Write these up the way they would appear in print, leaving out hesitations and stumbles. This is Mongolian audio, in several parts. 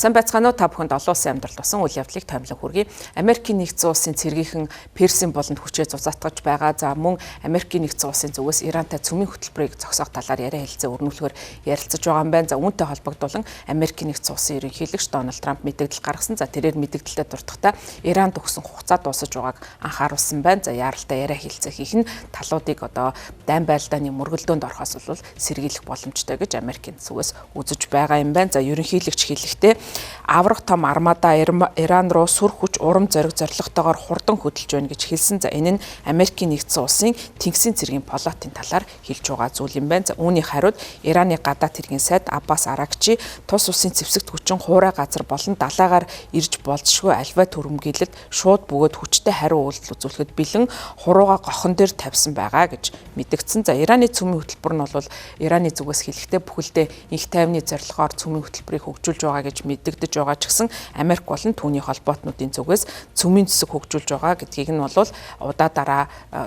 Сайн байцгаана уу та бүхэнд олон улсын амьдралд болсон үйл явдлыг томилон хүргэе. Америкийн нэгдсэн улсын цэргийнхэн Персийн болонд хүчээ зузаатгаж байгаа. За мөн Америкийн нэгдсэн улсын зүгээс Ирантай цөмийн хөтөлбөрийг зогсоох талаар яриа хэлцээ өрнүүлэхээр ярилцаж байгаа юм байна. За үүнтэй холбогдуулан Америкийн нэгдсэн улсын ерөнхийлөгч Дональд Трамп мэдээлэл гаргасан. За тэрээр мэдээлэлтэй дуртахтаа Иранд өгсөн хугацаа дуусаж байгааг анхааруулсан байна. За яаралтай яриа хэлцээ хийх нь талуудыг одоо дайн байлдааны мөргөлдөөнд орохоос бол сэргийлэх боломжтой гэж Америкийн зүгээс үзэж байгаа юм байна. За ерөнхийлөгч хэлэхдээ аврах том армада Иран руу сүр хүч урам зориг зорилготойгоор хурдан хөдөлж байна гэж хэлсэн. За энэ нь Америкийн нэгдсэн улсын тэнгисийн цэргийн полотын талаар хэлж байгаа зүйл юм байна. За үүний хариуд Ираны гадаад хэргийн сайд Аббас Аракчи тус улсын зэвсэгт хүчин хуурай газар болон далайгаар ирж болзошгүй альва төрөмгийлэлд шууд бөгөөд хүчтэй хариу үйлдэл үзүүлэхэд бэлэн хурууга гохон дээр тавьсан байгаа гэж мэдгдсэн. За Ираны цөмийн хөтөлбөр нь бол Ираны зүгээс хэлэхдээ бүхэлдээ инх тайвны зорилгоор цөмийн хөтөлбөрийг хөгжүүлж байгаа гэж мэдэгдэж байгаа ч гэсэн Америк болон түүний холбоотнуудын зүгээс цөмийн зэсэг хөгжүүлж байгаа гэдгийг нь бол удаа дараа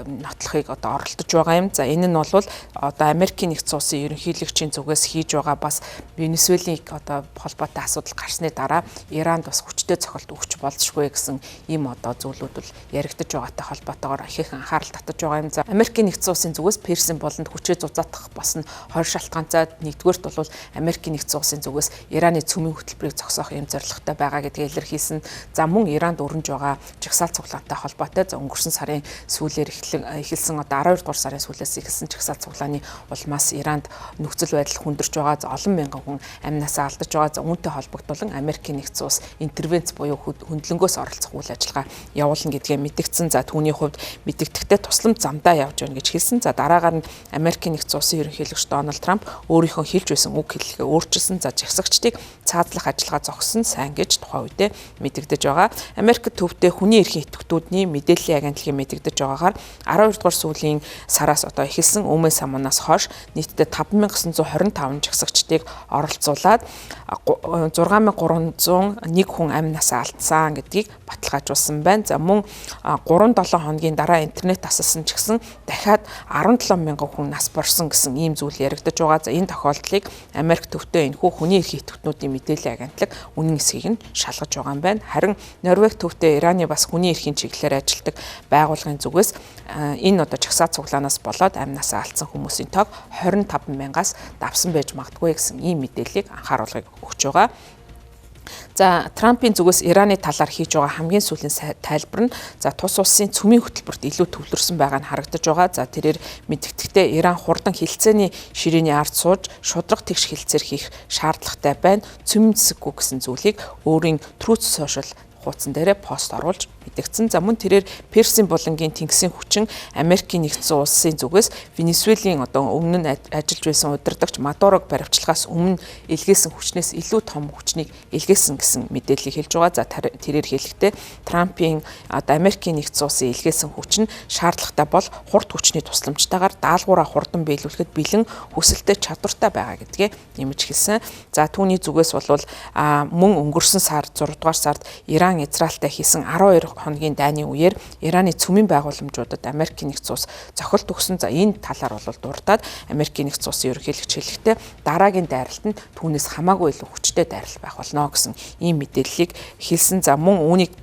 нотлохыг одоо оролдож байгаа юм. За энэ нь бол одоо Америкийн нэгдсэн улсын ерөнхийлөгчийн зүгээс хийж байгаа бас Венесуелийн одоо холбоотой асуудал гарсны дараа Иранд бас хүчтэй цохилт өгч болзошгүй гэсэн ийм одоо зүйлүүд бол яригдж байгаатай холбоотойгоор ихэнх анхаарал татаж байгаа юм. За Америкийн нэгдсэн улсын зүгээс Персийн болонд хүчээ зузаатгах бас нь хоёр шалтгаантай. Нэгдүгээрт бол Америкийн нэгдсэн улсын зүгээс Ираны цөмийн хөтөлбөрийг зогсоох юм зорилготой байгаа гэдгийг илэрхийлсэн. За мөн Иранд өрнөж байгаа жагсаал цуглаантай холбоотой өнгөрсөн сарын сүүлээр эхэлсэн одоо 12 дугаар сарын сүүлээс эхэлсэн жагсаал цуглааны улмаас Иранд нөхцөл байдал хүндэрч байгаа. За олон мянган хүн амнасаа алдаж байгаа. За үүнтэй холбогдуулан Америкийн нэгдсэн улс интервенц буюу хөндлөнгөөс оролцох үйл ажиллагаа явуулна гэдгээ мэдгдсэн. За түүний хувьд мэдэгдэхтэй тусламж замдаа явж байна гэж хэлсэн. За дараагаар нь Америкийн нэгдсэн улсын ерөнхийлөгч Дональд Трамп өөрийнхөө хэлж байсан үг хэллэгээ өөрчилсөн. За жагсагчдыг цаадлах ажиллагаа зогссон сайн гэж тухайн үедээ мэдэгдэж байгаа. Америк төвдөө хүний эрхийн идэвхтүүдийн мэдээллийн агентлагийн мэдэгдэж байгаагаар 12 дугаар сүүлийн сараас одоо эхэлсэн өмнө самунаас хойш нийтдээ 5925 жагсагчдыг оролцуулаад 6301 хүн амь насаа алдсан гэдгийг баталгаажуулсан байна. За мөн 3-7 хоногийн дараа интернет асалсан ч гэсэн дахиад 17 мянган хүн нас барсан гэсэн ийм зүйл яригдж байгаа. За энэ тохиолдлыг Америк төвдөө энэхүү хүний эрхийн идэвхтнүүдийн мэдээллийн агентлаг үнэн эсхийг нь шалгаж байгаа юм байна. Харин Норвеги төвдөө Ираны бас хүний эрхийн чиглэлээр ажилладаг байгууллагын зүгээс энэ одоо жагсаа цуглаанаас болоод амь насаа алдсан хүмүүсийн тоог 25 мянгаас давсан байж магадгүй гэсэн ийм мэдээллийг анхааруулгыг өгч байгаа. За Трампын зүгээс Ираны талаар хийж байгаа хамгийн сүүлийн тайлбар нь за тус улсын цөмийн хөтөлбөрт илүү төвлөрсөн байгаа нь харагдаж байгаа. За тэрээр мэдгэдэгтээ Иран хурдан хилцээний ширээний ард сууж шудраг тэгш хилцээр хийх шаардлагатай байна. Цөмийн зэсэггүй гэсэн зүйлийг өөрийн Truth Social хуудсан дээрээ пост оруулж мэдгдсэн. За мөн тэрээр Персийн булангийн тэнгисийн хүчин Америкийн нэгдсэн улсын зүгээс Венесуелийн одоо өмнө нь ажиллаж байсан удирдагч Мадурог баривчлагаас өмнө илгээсэн хүчнээс илүү том хүчнийг илгээсэн гэсэн мэдээллийг хэлж байгаа. За тэрээр хэлэхдээ Трампын одоо Америкийн нэгдсэн улсын илгээсэн хүч нь шаардлагатай бол хурд хүчний тусламжтайгаар даалгавраа хурдан биелүүлэхэд бэлэн хүсэлтэй чадвартай байгаа гэдгээ нэмж хэлсэн. За түүний зүгээс бол мөн өнгөрсөн сар 6 дугаар сард Иран Израильтай хийсэн 12 хоногийн дайны үеэр Ираны цөмийн байгууламжуудад Америкийн нэгдсэн улс зохилт өгсөн. За энэ талаар бол дурдаад Америкийн нэгдсэн улсын ерөнхийлөгч хэлэхдээ дараагийн дайралт нь түүнээс хамаагүй илүү хүчтэй дайрал байх болно гэсэн ийм мэдээллийг хэлсэн. За мөн үүнийг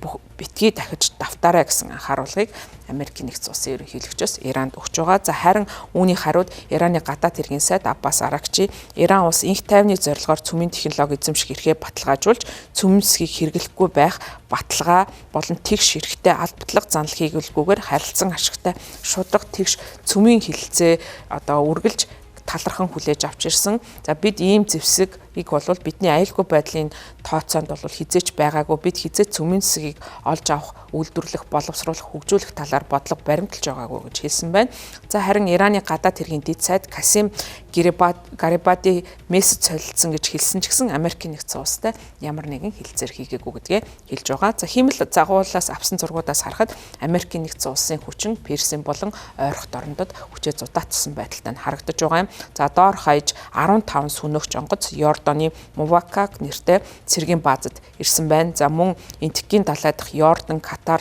битгий дахиж давтаарай гэсэн анхааруулгыг Америкийн нэгдсэн улсын ерөнхийлөгчөөс Иранд өгч байгаа. За харин үүний хариуд Ираны гадаад хэргийн сайд Аббас Аракчи Иран улс инх тайвны зорилгоор цөмийн технологи эзэмших эрхээ баталгаажуулж цөмийн зэсгийг хэрэглэхгүй байх баталгаа болон тэгш эрхтэй аль батлага занал хийгүүлгүйгээр харилцан ашигтай шудраг тэгш цөмийн хилцээ одоо үргэлж талархан хүлээж авч ирсэн. За бид ийм зэвсэг бол бидний аюулгүй байдлын тооцоонд бол хизээч байгаагүй. Бид хизээ цөмийн зэсгийг олж авах, үйлдвэрлэх, боловсруулах, хөгжүүлэх талаар бодлого баримталж байгаагүй гэж хэлсэн байна. За харин Ираны гадаад хэргийн дэд сайд Касим Гарибади мессеж солилцсон гэж хэлсэн ч гэсэн Америкийн нэгдсэн улстай ямар нэгэн хилцээр хийгээгүй гэдгээ хэлж байгаа. За хиймэл загуулаас авсан зургуудаас харахад Америкийн нэгдсэн улсын хүчин Персийн болон ойрхот орнуудад хүчээ зудаатсан байдалтай харагдаж байгаа юм. За доор хаяж 15 сүнөгч онгоц Йордан Ордоны Мувакак нэртэй цэргийн баазад ирсэн байна. За мөн Энтекийн далай дахь Йордан, Катар,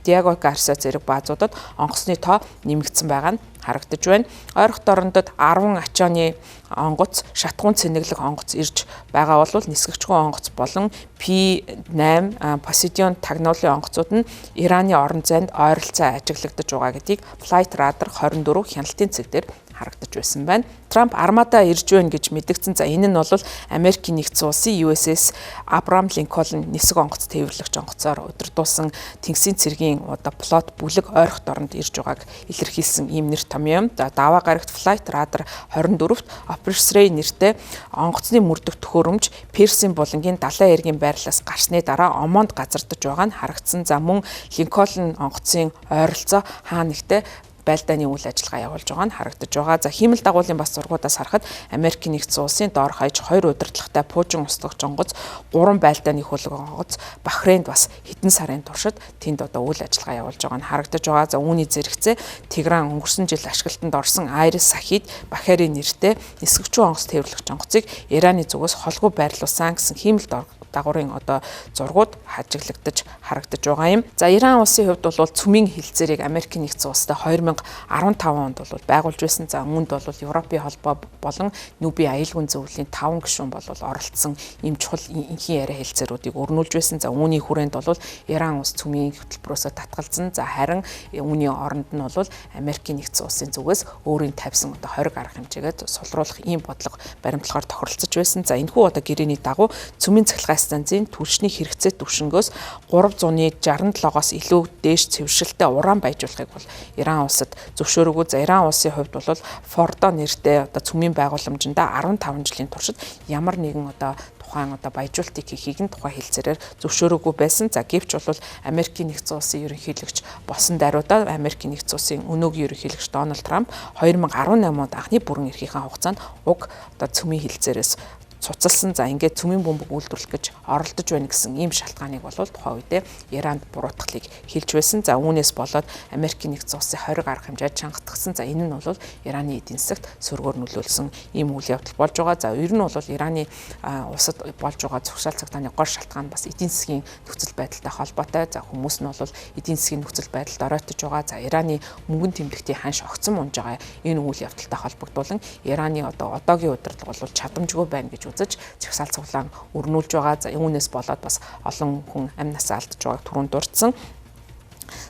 Диего Гарсиа зэрэг баазуудад онгоцны тоо нэмэгдсэн байгаа нь харагдаж байна. Ойрхон дорндод 10 ачааны онгоц, шатгуун цэнэглэх онгоц ирж байгаа бол нисгэгчгүй онгоц болон P8 Poseidon тагнуулын онгоцууд нь Ираны орон зайд ойролцоо ажиглагдаж байгаа гэдгийг Flight Radar 24 хяналтын цэг дээр харагдаж байсан байна. Трамп армада ирж байна гэж мэдгдсэн. За энэ нь бол Америкийн нэгдсэн улсын USS Abraham Lincoln нисэг онгоц тээвэрлэгч онгоцоор удирдуулсан тэнгисийн цэргийн флот бүлэг ойрхон дорнд ирж байгааг илэрхийлсэн ийм нэр том юм. За даваа гарагт Flight Radar 24-т Operation Ray нэртэй онгоцны мөрдөх төхөөрөмж Персийн булангийн далайн эргийн байрлалаас гарсны дараа Омонд газардаж байгаа нь харагдсан. За мөн Lincoln онгоцын ойролцоо хаа нэгтээ байлдааны үйл ажиллагаа явуулж байгаа нь харагдаж байгаа. За хиймэл дагуулын бас зургуудаас харахад Америкийн нэгдсэн улсын доор хаяж 2 удирдлагатай пуужин устгагч онгоц, 3 байлдааны хөлөг онгоц Бахрейнд бас хэдэн сарын туршид тэнд үйл ажиллагаа явуулж байгаа нь харагдаж байгаа. За үүний зэрэгцээ Тегран өнгөрсөн жил ашиглалтанд орсон Айрис Сахид Бахарийн нэртэй нисгэгчүү онгоц тээвэрлэгч онгоцыг Ираны зүгээс холгүй байрлуулсан гэсэн хиймэл дагуурын зургууд хажиглагдаж харагдаж байгаа юм. За Иран улсын хувьд бол цөмийн хилцээрийг Америкийн нэгдсэн улстай 2015 онд бол байгуулж байсан. За үүнд бол Европын холбоо болон Нүбий аюулгүй зөвлөлийн 5 гишүүн бол оролцсон ийм чухал инхийн яриа хэлцээрүүдийг өрнүүлж байсан. За үүний хүрээнд бол Иран улс цөмийн хөтөлбөрөөсөө татгалзсан. За харин үүний оронд нь бол Америкийн нэгдсэн улсын зүгээс өөрийн тавьсан 20 арга хэмжээгээд сулруулах ийм бодлого баримтлагаар тохиролцож байсан. За энэхүү гэрээний дагуу цөмийн цахилгаан станцын түлшний хэрэгцээ түвшингөөс 367-оос илүү дээш цэвэршилтэй уран баяжуулахыг бол Иран улсад зөвшөөрөөгүй. За Иран улсын хувьд бол Фордо нэртэй цөмийн байгууламжинда 15 жилийн туршид ямар нэгэн тухайн баяжуултыг хийхийг нь тухайн хэлцээрээр зөвшөөрөөгүй байсан. За гэвч бол Америкийн нэгдсэн улсын ерөнхийлөгч босон даруйдаа Америкийн нэгдсэн улсын өнөөгийн ерөнхийлөгч Дональд Трамп 2018 онд анхны бүрэн эрхийнхээ хугацаанд уг цөмийн хэлцээрээс цуцалсан. За ингээд цөмийн бөмбөг үйлдвэрлэх гэж оролдож байна гэсэн ийм шалтгааныг бол тухайн үедээ Иранд буруутгалыг хэлж байсан. За үүнээс болоод Америкийн нэгдсэн улсын 20 арга хэмжээд чангатгсан. За энэ нь бол Ираны эдийн засагт сөргөөр нөлөөлсөн ийм үйл явдал болж байгаа. За ер нь бол Ираны улсад болж байгаа зуршаал цагтааны гол шалтгаан бас эдийн засгийн нөхцөл байдалтай холбоотой. За хүмүүс нь бол эдийн засгийн нөхцөл байдалд оройтож байгаа. За Ираны мөнгөн тэмдэгтийн ханш огцон унж байгаа энэ үйл явдалтай холбогдуулан Ираны одоогийн удирдлага бол чадамжгүй байна гэж үзэж жагсаал цуглаан өрнүүлж байгаа. За үүнээс болоод бас олон хүн амь насаа алдж байгааг түрүүнд дурдсан.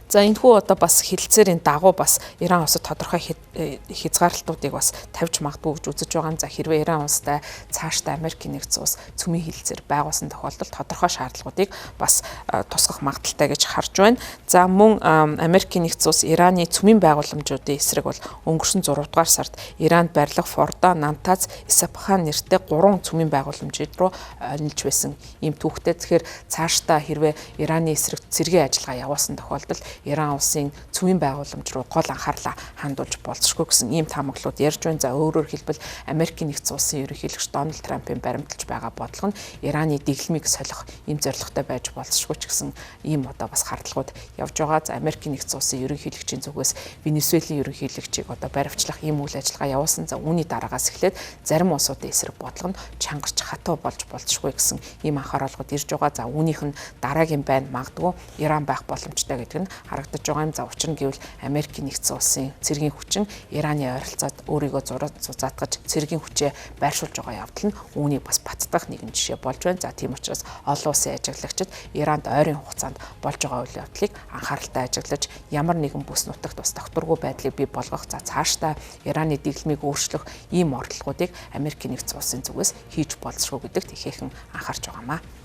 За энэхүү бас хэлэлцээрийн дагуу бас Иран улсад тодорхой хязгаарлалтуудыг бас тавьж магадгүй гэж үзэж байгаа. За хэрвээ Иран улстай цаашдаа Америкийн нэгдсэн улс цөмийн хэлэлцээр байгуулсан тохиолдолд тодорхой шаардлагуудыг бас тусгах магадaltaй гэж харж байна. За мөн Америкийн нэгдсэн улс Ираны цөмийн байгууламжуудын эсрэг бол өнгөрсөн 6 дугаар сард Иранд барилах Фордо, Намтаз, Исфахан нэртэй 3 цөмийн байгууламжид руу ойнолж байсан ийм түүхтэй. Тэгэхээр цаашдаа хэрвээ Ираны эсрэг цэргийн ажиллагаа явуулсан тохиолдолд Иран улсын цөмийн байгууламж руу гол анхаарлаа хандуулж болцсохгүй гэсэн ийм таамаглалууд ярьж байна. За өөрөөр хэлбэл Америкийн нэгдсэн улсын ерөнхийлөгч Дональд Трампын баримталж байгаа бодлого нь Ираны дэглэмийг солих ийм зорилготой байж болцсохгүй ч гэсэн ийм бас хардлагууд явж байгаа. За Америкийн нэгдсэн улсын ерөнхийлөгчийн зүгээс Венесуэлийн ерөнхийлөгчийг баривчлах ийм үйл ажиллагаа явуулсан. За үүний дараагаас эхлээд зарим улсуудын эсрэг бодлого нь чангарч хатуу болж болцсохгүй гэсэн ийм анхааруулгууд ирж байгаа. За үүнийх нь дараагийн байн магадгүй Иран байх боломжтой гэдэг нь харагдаж байгаа юм. За учир нь гэвэл Америкийн нэгдсэн улсын цэргийн хүчин Ираны ойролцоод өөрийгөө зузаатгаж цэргийн хүчээ байршуулж байгаа явдал нь үүнийг бас баттгах нэгэн жишээ болж байна. За тийм учраас олон улсын ажиглагчид Иранд ойрын хугацаанд болж байгаа үйл явдлыг анхааралтай ажиглаж ямар нэгэн бүс нутагт бас тогтворгүй байдлыг бий болгох, за цаашдаа Ираны дэглэмийг өөрчлөх ийм оролдлогуудыг Америкийн нэгдсэн улсын зүгээс хийж болцсохгүй гэдэгт ихээхэн анхаарч байгаамаа.